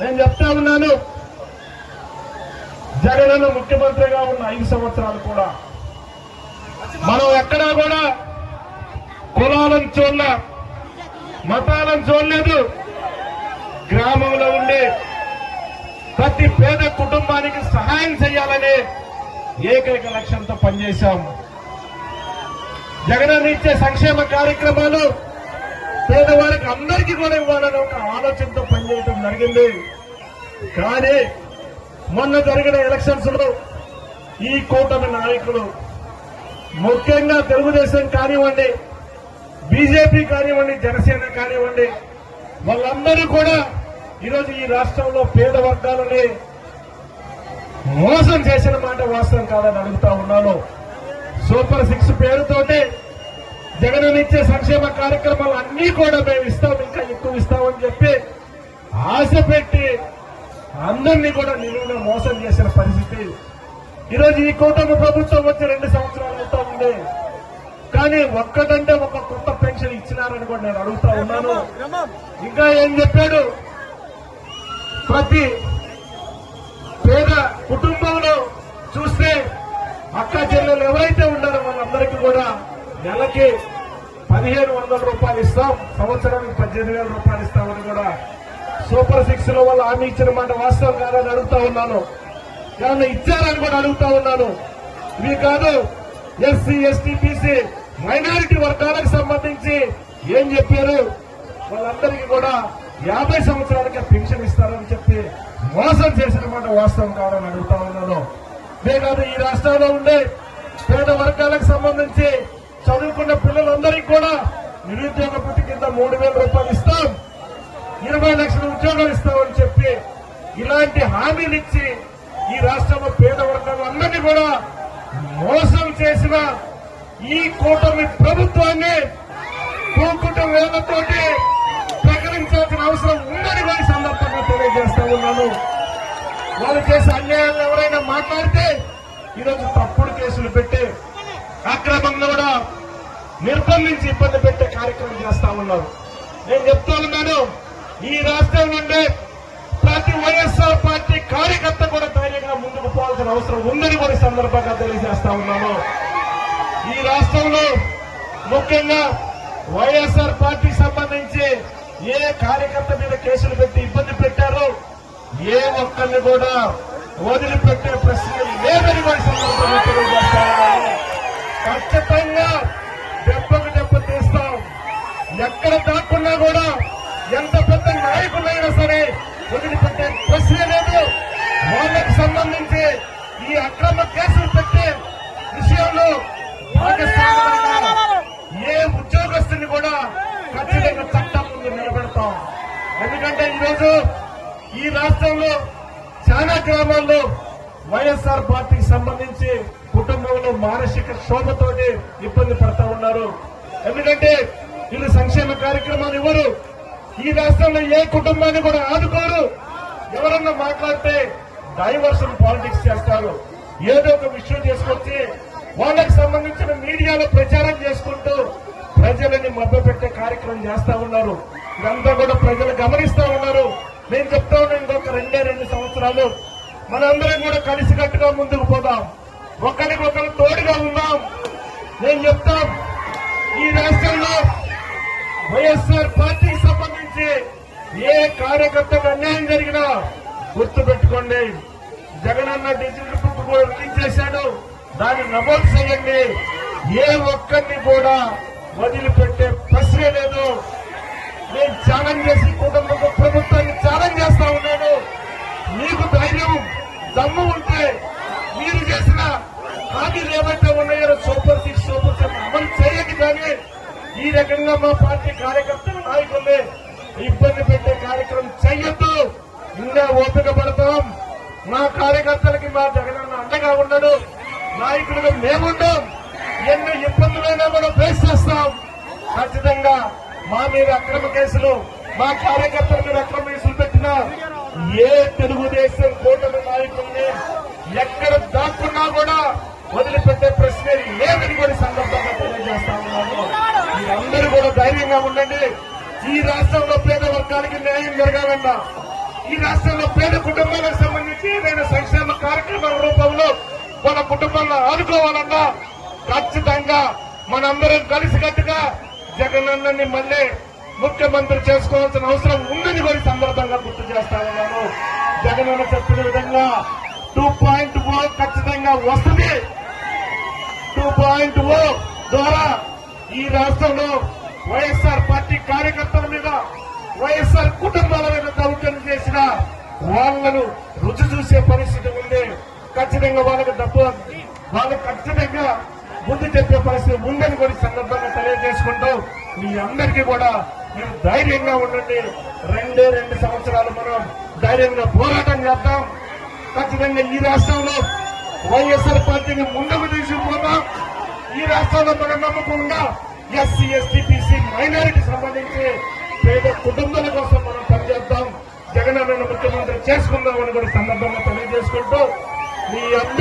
నేను చెప్తా ఉన్నాను, జగనన్న ముఖ్యమంత్రిగా ఉన్న 5 సంవత్సరాలు కూడా మనం ఎక్కడా కూడా కులాలను చూడలే, మతాలను చూడలేదు. గ్రామంలో ఉండే ప్రతి పేద కుటుంబానికి సహాయం చేయాలనే ఏకైక లక్ష్యంతో పనిచేశాం. జగనన్న ఇచ్చే సంక్షేమ కార్యక్రమాలు పేదవారికి అందరికీ కూడా ఇవ్వాలని ఒక ఆలోచనతో పనిచేయడం జరిగింది. కానీ మొన్న జరిగిన ఎలక్షన్స్ లో ఈ కూటమి నాయకులు, ముఖ్యంగా తెలుగుదేశం కానివ్వండి, బీజేపీ కానివ్వండి, జనసేన కానివ్వండి, వాళ్ళందరూ కూడా ఈరోజు ఈ రాష్ట్రంలో పేద వర్గాలని మోసం చేసిన మాట వాస్తవం కాదని అడుగుతా ఉన్నాను. సూపర్ 6 పేరుతోటి జగన్ ఇచ్చే సంక్షేమ కార్యక్రమాలు అన్నీ కూడా మేము ఇస్తాం, ఇంకా ఎక్కువ ఇస్తామని చెప్పి ఆశ పెట్టి అందరినీ కూడా నిలువున మోసం చేసిన పరిస్థితి. ఈరోజు ఈ కూటమి ప్రభుత్వం వచ్చి 2 సంవత్సరాలు అవుతా ఉంది. కానీ ఒక్కటంటే ఒక కొత్త పెన్షన్ ఇచ్చినారని కూడా నేను అడుగుతా ఉన్నాను. ఇంకా ఏం చెప్పాడు, ప్రతి పేద కుటుంబంలో చూస్తే అక్క చెల్లెలు ఎవరైతే ఉన్నారో వాళ్ళందరికీ కూడా నెలకి 1500 రూపాయలు ఇస్తాం, సంవత్సరానికి 18,000 రూపాయలు ఇస్తామని కూడా సూపర్ 6 లో వాళ్ళు హామీ ఇచ్చిన మాట వాస్తవం కాదని అడుగుతా ఉన్నాను. ఏమన్నా ఇచ్చారని కూడా అడుగుతా ఉన్నాను. ఇవి కాదు, ఎస్సీ, ఎస్టీ, బీసీ మైనారిటీ వర్గాలకు సంబంధించి ఏం చెప్పారు, వాళ్ళందరికీ కూడా 50 సంవత్సరాలకే పెన్షన్ ఇస్తారని చెప్పి మోసం చేసిన మాట వాస్తవం కాదని అడుగుతా ఉన్నాను. ఇదే కాదు, ఈ రాష్ట్రంలో ఉండే పేద వర్గాలకు సంబంధించి చదువుకున్న పిల్లలందరికీ కూడా నిరుద్యోగ భృతి కింద 3,000 రూపాయలు ఇస్తాం, 20 లక్షల ఉద్యోగాలు ఇస్తామని చెప్పి ఇలాంటి హామీలు ఇచ్చి ఈ రాష్ట్రంలో పేద వర్గాలు అందరినీ కూడా మోసం చేసిన ఈ కూటమి ప్రభుత్వాన్ని కూకుట వేలతోటి ప్రకటించాల్సిన అవసరం ఉందని కూడా సందర్భంగా తెలియజేస్తా ఉన్నాను. వాళ్ళు చేసే అన్యాయాలు ఎవరైనా మాట్లాడితే ఈరోజు తప్పుడు కేసులు పెట్టి అక్రమంగా కూడా నిర్బంధించి ఇబ్బంది పెట్టే కార్యక్రమం చేస్తా ఉన్నారు. నేను చెప్తా ఉన్నాను, ఈ రాష్ట్రం నుండి ప్రతి వైఎస్ఆర్ పార్టీ కార్యకర్త కూడా ధైర్యంగా ముందుకు పోవాల్సిన అవసరం ఉందని కూడా సందర్భంగా తెలియజేస్తా ఉన్నాను. ఈ రాష్ట్రంలో ముఖ్యంగా వైఎస్ఆర్ పార్టీకి సంబంధించి ఏ కార్యకర్త మీద కేసులు పెట్టి ఇబ్బంది పెట్టారో ఏ ఒక్కరిని కూడా వదిలిపెట్టే ప్రశ్న లేదని కూడా సందర్భంగా తెలియజేస్తా ఉన్నాను. ఖచ్చితంగా దెబ్బకు దెబ్బ తీస్తాం. ఎక్కడ దాక్కున్నా కూడా ఎంత పెద్ద నాయకులైనా సరే వదిలిపెట్టే ప్రశ్న లేదు. వాళ్ళకు సంబంధించి ఈ అక్రమ కేసులు పెట్టే విషయంలో భాగస్వామ్యమైన ఏ ఉద్యోగస్తుని కూడా ఖచ్చితంగా చట్టం ముందు నిలబెడతాం. ఎందుకంటే ఈరోజు ఈ రాష్ట్రంలో చాలా గ్రామాల్లో వైఎస్ఆర్ పార్టీకి సంబంధించి కుటుంబంలో మానసిక క్షోభతోటి ఇబ్బంది పడతా ఉన్నారు. ఎందుకంటే వీళ్ళు సంక్షేమ కార్యక్రమాలు ఇవ్వరు, ఈ రాష్ట్రంలో ఏ కుటుంబాన్ని కూడా ఆదుకోరు. ఎవరన్నా మాట్లాడితే డైవర్షన్ పాలిటిక్స్ చేస్తారు. ఏదో ఒక విషయం చేసుకొచ్చి వాళ్ళకి సంబంధించిన మీడియాలో ప్రచారం చేసుకుంటూ ప్రజలని మభ్యపెట్టే కార్యక్రమం చేస్తా ఉన్నారు. ఇదంతా కూడా ప్రజలు గమనిస్తా ఉన్నారు. నేను చెప్తా ఉన్నా, ఇంకొక 2 సంవత్సరాలు మనందరం కూడా కలిసికట్టుగా ముందుకు పోదాం, ఒకరికొకరు తోడుగా ఉందాం. నేను చెప్తాం, ఈ రాష్ట్రంలో వైఎస్ఆర్ పార్టీకి సంబంధించి ఏ కార్యకర్తకు అన్యాయం జరిగినా గుర్తు పెట్టుకోండి, జగనన్న డిజిటల్ బుక్ కూడా రిలీజ్ చేశాడు, దాన్ని నమోదు చేయండి. ఏ ఒక్కరిని కూడా వదిలిపెట్టే ప్రశ్నే లేదు. నేను ఛాలెంజ్ చేసి కుటుంబ ప్రభుత్వాన్ని ఛాలెంజ్ చేస్తా ఉన్నాను. మీకు ధైర్యం దమ్ము ఉంటే మీరు చేసిన హామీలు ఏవైతే ఉన్నాయో సూపర్ 6 అమలు చేయండి. కానీ ఈ రకంగా మా పార్టీ కార్యకర్తల నాయకుల్ని ఇబ్బంది పెట్టే కార్యక్రమం చెయ్యొద్దు. ఇంకా ఓపిక పడతాం. మా కార్యకర్తలకి మా జగనన్న అండగా ఉండడు, నాయకులుగా మేముండం. ఎన్ని ఇబ్బందులైనా కూడా ఫేస్ చేస్తాం. ఖచ్చితంగా మా మీద అక్రమ కేసులు, మా కార్యకర్తల మీద అక్రమ కేసులు పెట్టినా ఏ తెలుగుదేశం కూటమి నాయకుల్ని ఎక్కడ దాక్కున్నా కూడా వదిలిపెట్టే ప్రశ్నే లేదని కూడా సందర్భంగా తెలియజేస్తా ఉన్నాను. మీరందరూ కూడా ధైర్యంగా ఉండండి. ఈ రాష్ట్రంలో పేద వర్గానికి న్యాయం జరగాలన్నా, ఈ రాష్ట్రంలో పేద కుటుంబాలకు సంబంధించి ఏదైనా సంక్షేమ కార్యక్రమాల రూపంలో మన కుటుంబాలను ఆదుకోవాలన్నా ఖచ్చితంగా మనందరం కలిసికట్టుగా జగనన్నని మళ్ళీ ముఖ్యమంత్రి చేసుకోవాల్సిన అవసరం ఉందని కూడా సందర్భంగా గుర్తు చేస్తా ఉన్నాను. జగనన్న చెప్పిన విధంగా 2.0 ఖచ్చితంగా వస్తుంది. 2.0 ద్వారా ఈ రాష్ట్రంలో వైఎస్ఆర్ పార్టీ కార్యకర్తల మీద, వైఎస్ఆర్ కుటుంబాల మీద దౌర్జన్యం చేసిన వాళ్లను రుచి చూసే పరిస్థితి ఉంది. ఖచ్చితంగా వాళ్ళకు ఖచ్చితంగా బుద్ధి చెప్పే పరిస్థితి ఉందని కూడా సందర్భంగా తెలియజేసుకుంటూ మీ అందరికీ కూడా మీరు ధైర్యంగా ఉండండి. 2 సంవత్సరాలు మనం ధైర్యంగా పోరాటం చేద్దాం. ఖచ్చితంగా ఈ రాష్ట్రంలో వైఎస్ఆర్ పార్టీని ముందుకు తీసుకుపోతాం. ఈ రాష్ట్రంలో మనం నమ్మకంగా ఎస్సీ, ఎస్టీ, బీసీ, మైనారిటీ సంబంధించి పేద కుటుంబాల కోసం మనం పనిచేద్దాం. జగనన్న ముఖ్యమంత్రి చేసుకుందామని కూడా సందర్భంగా తెలియజేసుకుంటూ మీ అందరూ